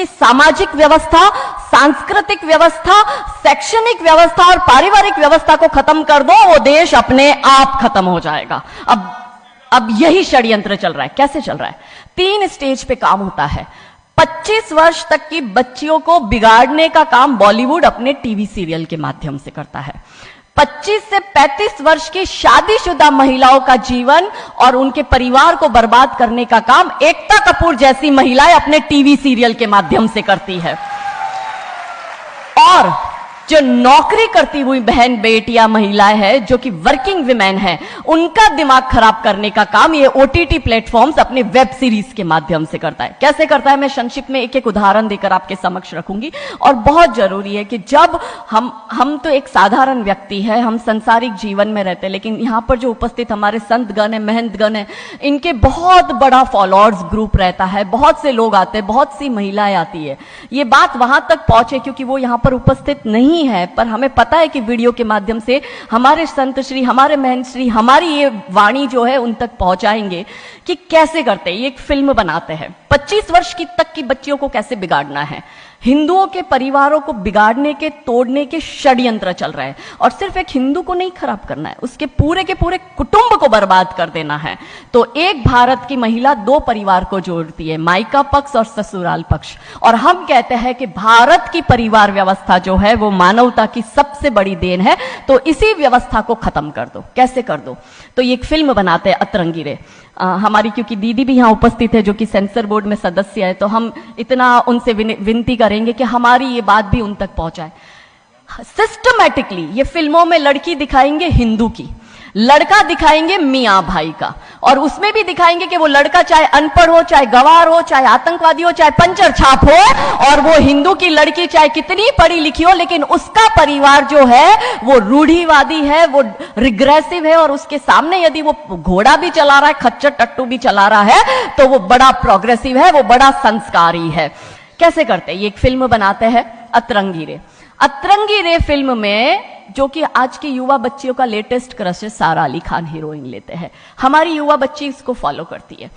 की सामाजिक व्यवस्था, सांस्कृतिक व्यवस्था, शैक्षणिक व्यवस्था और पारिवारिक व्यवस्था को खत्म कर दो, वो देश अपने आप खत्म हो जाएगा। अब यही षड्यंत्र चल रहा है। कैसे चल रहा है? 3 स्टेज पे काम होता है। 25 वर्ष तक की बच्चियों को बिगाड़ने का काम बॉलीवुड अपने टीवी सीरियल के माध्यम से करता है। 25 से 35 वर्ष की शादीशुदा महिलाओं का जीवन और उनके परिवार को बर्बाद करने का काम एकता कपूर जैसी महिलाएं अपने टीवी सीरियल के माध्यम से करती है। और जो नौकरी करती हुई बहन बेटियां महिलाएं हैं, जो कि वर्किंग विमेन हैं, उनका दिमाग खराब करने का काम ये ओटीटी प्लेटफॉर्म्स अपने वेब सीरीज के माध्यम से करता है। कैसे करता है, मैं संक्षिप्त में एक एक उदाहरण देकर आपके समक्ष रखूंगी। और बहुत जरूरी है कि जब हम तो एक साधारण व्यक्ति है, हम संसारिक जीवन में रहते हैं, लेकिन यहां पर जो उपस्थित हमारे संतगण है, महंतगण है, इनके बहुत बड़ा फॉलोअर्स ग्रुप रहता है, बहुत से लोग आते हैं, बहुत सी महिलाएं आती है। ये बात वहां तक पहुंचे क्योंकि वो यहां पर उपस्थित नहीं है, पर हमें पता है कि वीडियो के माध्यम से हमारे संत श्री, हमारे महंत श्री हमारी ये वाणी जो है उन तक पहुंचाएंगे कि कैसे करते हैं। ये एक फिल्म बनाते हैं 25 वर्ष तक की बच्चियों को कैसे बिगाड़ना है। हिंदुओं के परिवारों को बिगाड़ने के, तोड़ने के षड्यंत्र चल रहे हैं। और सिर्फ एक हिंदू को नहीं खराब करना है, उसके पूरे के पूरे कुटुंब को बर्बाद कर देना है। तो एक भारत की महिला 2 परिवार को जोड़ती है, मायका पक्ष और ससुराल पक्ष। और हम कहते हैं कि भारत की परिवार व्यवस्था जो है वो मानवता की सबसे बड़ी देन है। तो इसी व्यवस्था को खत्म कर दो। कैसे कर दो? तो ये एक फिल्म बनाते हैं अतरंगी रे। हमारी क्योंकि दीदी भी यहां उपस्थित है जो कि सेंसर बोर्ड में सदस्य है, तो हम इतना उनसे विनती करेंगे कि हमारी ये बात भी उन तक पहुंचाए। सिस्टमैटिकली ये फिल्मों में लड़की दिखाएंगे हिंदू की, लड़का दिखाएंगे मियां भाई का, और उसमें भी दिखाएंगे कि वो लड़का चाहे अनपढ़ हो, चाहे गवार हो, चाहे आतंकवादी हो, चाहे पंचर छाप हो, और वो हिंदू की लड़की चाहे कितनी पढ़ी लिखी हो, लेकिन उसका परिवार जो है वो रूढ़िवादी है, वो रिग्रेसिव है, और उसके सामने यदि वो घोड़ा भी चला रहा है, खच्चर टट्टू भी चला रहा है, तो वो बड़ा प्रोग्रेसिव है, वो बड़ा संस्कारी है। कैसे करते हैं? ये एक फिल्म बनाते हैं अतरंगी रे। अतरंगी रे फिल्म में, जो कि आज की युवा बच्चियों का लेटेस्ट क्रश है, सारा अली खान हीरोइन लेते हैं। हमारी युवा बच्ची इसको फॉलो करती है।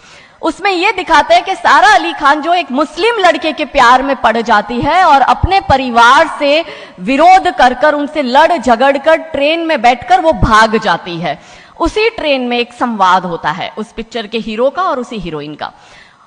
उसमें यह दिखाते हैं कि सारा अली खान जो एक मुस्लिम लड़के के प्यार में पड़ जाती है और अपने परिवार से विरोध कर उनसे लड़ झगड़ कर ट्रेन में बैठकर वो भाग जाती है। उसी ट्रेन में एक संवाद होता है उस पिक्चर के हीरो का और उसी हीरोइन का।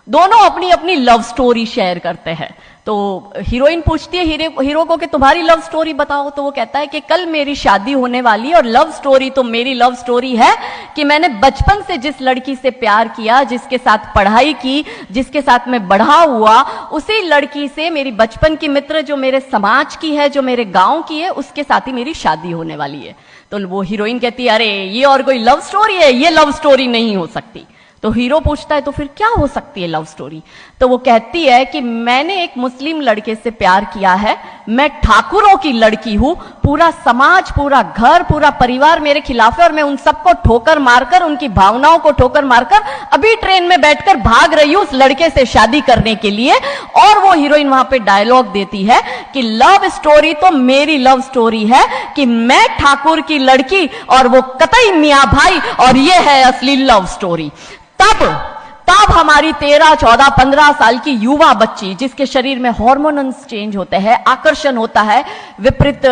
दोनों अपनी अपनी लव स्टोरी शेयर करते हैं। तो हीरोइन पूछती है हीरो को कि तुम्हारी लव स्टोरी बताओ। तो वो कहता है कि कल मेरी शादी होने वाली, और लव स्टोरी तो मेरी लव स्टोरी है कि मैंने बचपन से जिस लड़की से प्यार किया, जिसके साथ पढ़ाई की, जिसके साथ मैं बढ़ा हुआ, उसी लड़की से, मेरी बचपन की मित्र जो मेरे समाज की है, जो मेरे गांव की है, उसके साथ ही मेरी शादी होने वाली है। तो वो हीरोइन कहती है अरे ये और कोई लव स्टोरी है? ये लव स्टोरी नहीं हो सकती। तो हीरो पूछता है तो फिर क्या हो सकती है लव स्टोरी? तो वो कहती है कि मैंने एक मुस्लिम लड़के से प्यार किया है, मैं ठाकुरों की लड़की हूं, पूरा समाज, पूरा घर, पूरा परिवार मेरे खिलाफ है, और मैं उन सबको ठोकर मारकर, उनकी भावनाओं को ठोकर मारकर अभी ट्रेन में बैठकर भाग रही हूं उस लड़के से शादी करने के लिए। और वो हीरोइन वहां पे डायलॉग देती है कि लव स्टोरी तो मेरी लव स्टोरी है कि मैं ठाकुर की लड़की और वो कतई मियां भाई, और ये है असली लव स्टोरी। तब हमारी 13, 14, 15 साल की युवा बच्ची, जिसके शरीर में हार्मोन्स चेंज होते हैं, आकर्षण होता है विपरीत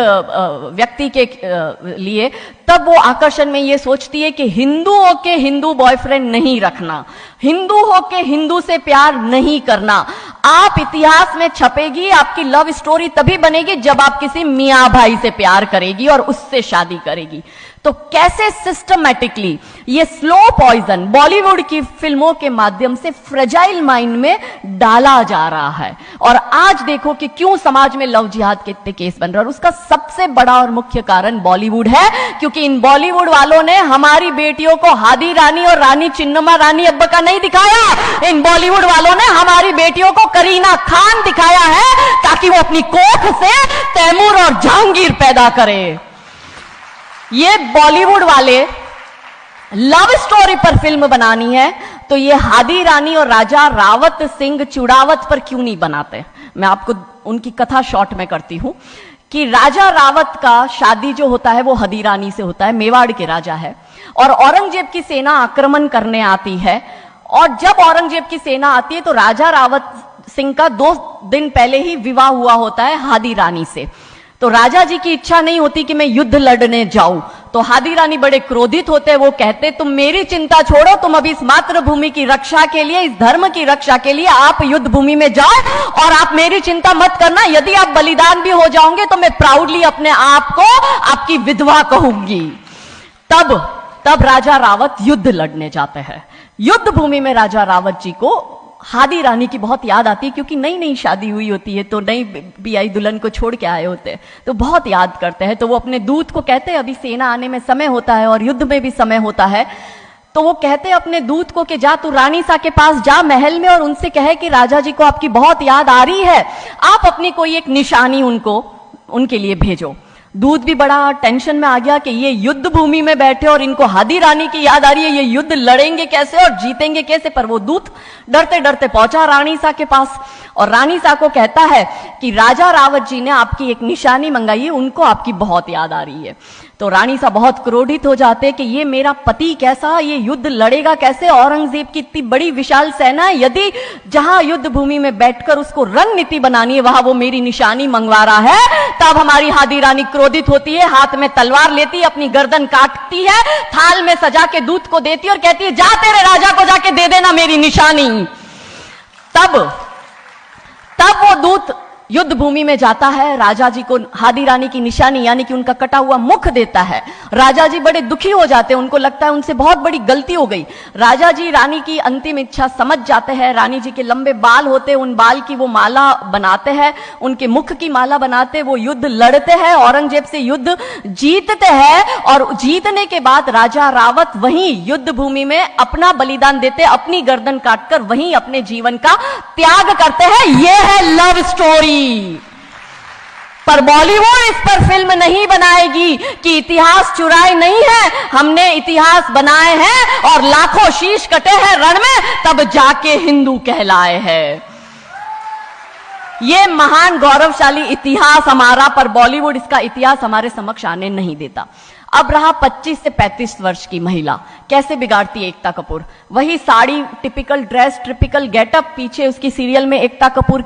व्यक्ति के लिए, तब वो आकर्षण में ये सोचती है कि हिंदू होके हिंदू बॉयफ्रेंड नहीं रखना, हिंदू होके हिंदू से प्यार नहीं करना। आप इतिहास में छपेगी, आपकी लव स्टोरी तभी बनेगी जब आप किसी मियां भाई से प्यार करेगी और उससे शादी करेगी। तो कैसे सिस्टमैटिकली ये स्लो पॉइजन बॉलीवुड की फिल्मों के माध्यम से फ्रेजाइल माइंड में डाला जा रहा है। और आज देखो कि क्यों समाज में लव जिहाद के इतने केस बन रहे हैं, और उसका सबसे बड़ा और मुख्य कारण बॉलीवुड है, क्योंकि इन बॉलीवुड वालों ने हमारी बेटियों को हादी रानी और रानी चिन्नमा रानी अब्बा का नहीं दिखाया। इन बॉलीवुड वालों ने हमारी बेटियों को करीना खान दिखाया है ताकि वो अपनी कोख से तैमूर और जहांगीर पैदा करे। ये बॉलीवुड वाले लव स्टोरी पर फिल्म बनानी है तो ये हादी रानी और राजा रावत सिंह चुड़ावत पर क्यों नहीं बनाते? मैं आपको उनकी कथा शॉर्ट में करती हूं कि राजा रावत का शादी जो होता है वो हदी रानी से होता है, मेवाड़ के राजा है, और औरंगजेब की सेना आक्रमण करने आती है। और जब औरंगजेब की सेना आती है तो राजा रावत सिंह का 2 दिन पहले ही विवाह हुआ होता है हादी रानी से। तो राजा जी की इच्छा नहीं होती कि मैं युद्ध लड़ने जाऊं, तो हादी रानी बड़े क्रोधित होते हैं। वो कहते तुम मेरी चिंता छोड़ो, तुम अभी इस मातृभूमि की रक्षा के लिए, इस धर्म की रक्षा के लिए आप युद्ध भूमि में जाओ और आप मेरी चिंता मत करना। यदि आप बलिदान भी हो जाओगे तो मैं प्राउडली अपने आप को आपकी विधवा कहूंगी। तब राजा रावत युद्ध लड़ने जाते हैं। युद्ध भूमि में राजा रावत जी को हादी रानी की बहुत याद आती है, क्योंकि नई नई शादी हुई होती है, तो नई बियाई दुल्हन को छोड़ के आए होते हैं, तो बहुत याद करते हैं। तो वो अपने दूत को कहते हैं, अभी सेना आने में समय होता है और युद्ध में भी समय होता है, तो वो कहते हैं अपने दूत को कि जा तू रानी सा के पास जा महल में और उनसे कहे कि राजा जी को आपकी बहुत याद आ रही है, आप अपनी कोई एक निशानी उनके लिए भेजो। दूत भी बड़ा टेंशन में आ गया कि ये युद्ध भूमि में बैठे और इनको हादी रानी की याद आ रही है, ये युद्ध लड़ेंगे कैसे और जीतेंगे कैसे। पर वो दूत डरते डरते पहुंचा रानी सा के पास और रानी सा को कहता है कि राजा रावत जी ने आपकी एक निशानी मंगाई है, उनको आपकी बहुत याद आ रही है। तो रानी सा बहुत क्रोधित हो जाते कि ये मेरा पति कैसा, ये युद्ध लड़ेगा कैसे, औरंगजेब की इतनी बड़ी विशाल सेना है, यदि जहां युद्ध भूमि में बैठकर उसको रणनीति बनानी है वहां वो मेरी निशानी मंगवा रहा है। तब हमारी हादी रानी क्रोधित होती है, हाथ में तलवार लेती है, अपनी गर्दन काटती है, थाल में सजा के दूत को देती है और कहती है जा तेरे राजा को जाके दे देना मेरी निशानी। तब वो दूत युद्ध भूमि में जाता है, राजा जी को हादी रानी की निशानी यानी कि उनका कटा हुआ मुख देता है। राजा जी बड़े दुखी हो जाते हैं, उनको लगता है उनसे बहुत बड़ी गलती हो गई। राजा जी रानी की अंतिम इच्छा समझ जाते हैं। रानी जी के लंबे बाल होते हैं, उन बाल की वो माला बनाते हैं, उनके मुख की माला बनाते, वो युद्ध लड़ते हैं, औरंगजेब से युद्ध जीतते हैं और जीतने के बाद राजा रावत वहीं युद्ध भूमि में अपना बलिदान देते, अपनी गर्दन काटकर वहीं अपने जीवन का त्याग करते हैं। यह है लव स्टोरी। पर बॉलीवुड इस पर फिल्म नहीं बनाएगी कि इतिहास चुराए नहीं है, हमने इतिहास बनाए हैं और लाखों शीश कटे हैं रण में, तब जाके हिंदू कहलाए हैं। ये महान गौरवशाली इतिहास हमारा, पर बॉलीवुड इसका इतिहास हमारे समक्ष आने नहीं देता। अब रहा 25 से 35 वर्ष की महिला, कैसे बिगाड़ती है एकता कपूर। वही sari, typical dress, typical getup, पीछे उसकी सीरियल में एकता कपूर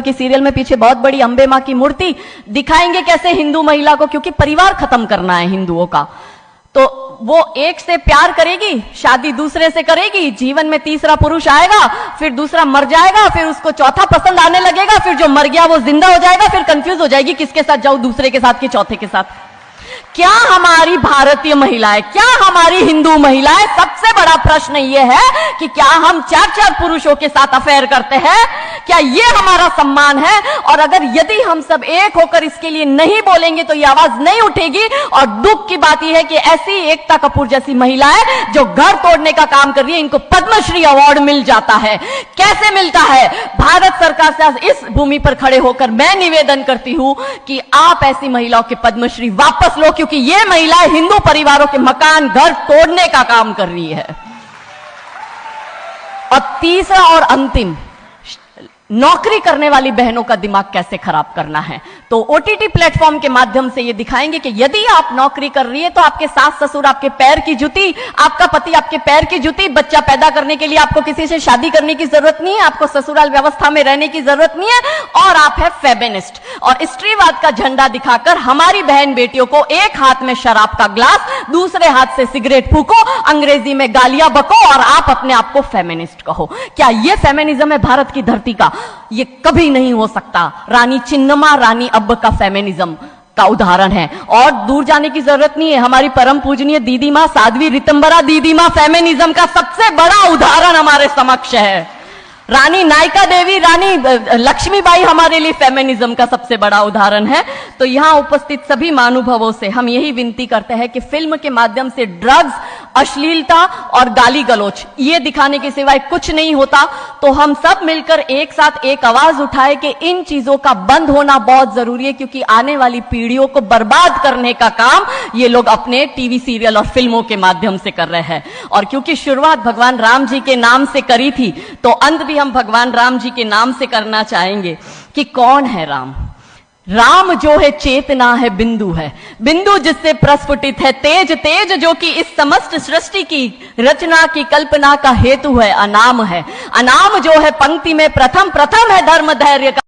की सीरियल में पीछे बहुत बड़ी अंबे मां की मूर्ति। दिखाएंगे कैसे हिंदू महिला को, क्योंकि परिवार खत्म करना है हिंदुओं का। तो वो एक से प्यार करेगी, शादी दूसरे से करेगी, जीवन में तीसरा पुरुष आएगा, फिर दूसरा मर जाएगा, फिर उसको चौथा पसंद आने लगेगा, फिर जो मर गया वो जिंदा हो जाएगा, फिर कंफ्यूज हो जाएगी किसके साथ जाऊं, दूसरे के साथ कि चौथे के साथ। क्या हमारी भारतीय महिलाएं, क्या हमारी हिंदू महिलाएं, सबसे बड़ा प्रश्न यह है कि क्या हम 4-4 पुरुषों के साथ अफेयर करते हैं? क्या यह हमारा सम्मान है? और अगर यदि हम सब एक होकर इसके लिए नहीं बोलेंगे तो यह आवाज नहीं उठेगी। और दुख की बात यह है कि ऐसी एकता कपूर जैसी महिलाएं जो घर तोड़ने का काम कर रही है, इनको पद्मश्री अवार्ड मिल जाता है। कैसे मिलता है? भारत सरकार से इस भूमि पर खड़े होकर मैं निवेदन करती हूं कि आप ऐसी महिलाओं के पद्मश्री वापस लो, क्योंकि ये महिलाएं हिंदू परिवारों के मकान, घर तोड़ने का काम कर रही है। और तीसरा और अंतिम, नौकरी करने वाली बहनों का दिमाग कैसे खराब करना है। तो ओटीटी प्लेटफॉर्म के माध्यम से ये दिखाएंगे कि यदि आप नौकरी कर रही है तो आपके सास ससुर आपके पैर की जूती, आपका पति आपके पैर की जूती। बच्चा पैदा करने के लिए आपको किसी से शादी करने की जरूरत नहीं है, आपको ससुराल व्यवस्था में रहने की जरूरत नहीं है, और आप है फेमिनिस्ट। और स्त्रीवाद का झंडा दिखाकर हमारी बहन बेटियों को एक हाथ में शराब का ग्लास, दूसरे हाथ से सिगरेट फूको, अंग्रेजी में गालियां बको और आप अपने आप को फेमिनिस्ट कहो। क्या यह फेमिनिज्म है भारत की धरती का? ये कभी नहीं हो सकता। रानी चिन्नमा, रानी अब्ब का फेमिनिज्म का उदाहरण है। और दूर जाने की जरूरत नहीं है, हमारी परम पूजनीय दीदी मां साध्वी रितंबरा दीदी मां फेमिनिज्म का सबसे बड़ा उदाहरण हमारे समक्ष है। रानी नायका देवी, रानी लक्ष्मीबाई हमारे लिए फेमिनिज्म का सबसे बड़ा उदाहरण है। तो यहां उपस्थित सभी महानुभावों से हम यही विनती करते हैं कि फिल्म के माध्यम से ड्रग्स, अश्लीलता और गाली गलौच ये दिखाने के सिवाय कुछ नहीं होता। तो हम सब मिलकर एक साथ एक आवाज उठाए कि इन चीजों का बंद होना बहुत जरूरी है, क्योंकि आने वाली पीढ़ियों को बर्बाद करने का काम ये लोग अपने टीवी सीरियल और फिल्मों के माध्यम से कर रहे हैं। और क्योंकि शुरुआत भगवान राम जी के नाम से करी थी, तो अंत भी हम भगवान राम जी के नाम से करना चाहेंगे कि कौन है राम। राम जो है चेतना है, बिंदु है, बिंदु जिससे प्रस्फुटित है तेज, तेज जो कि इस समस्त सृष्टि की रचना की कल्पना का हेतु है, अनाम है, अनाम जो है पंक्ति में प्रथम, प्रथम है धर्म धैर्य का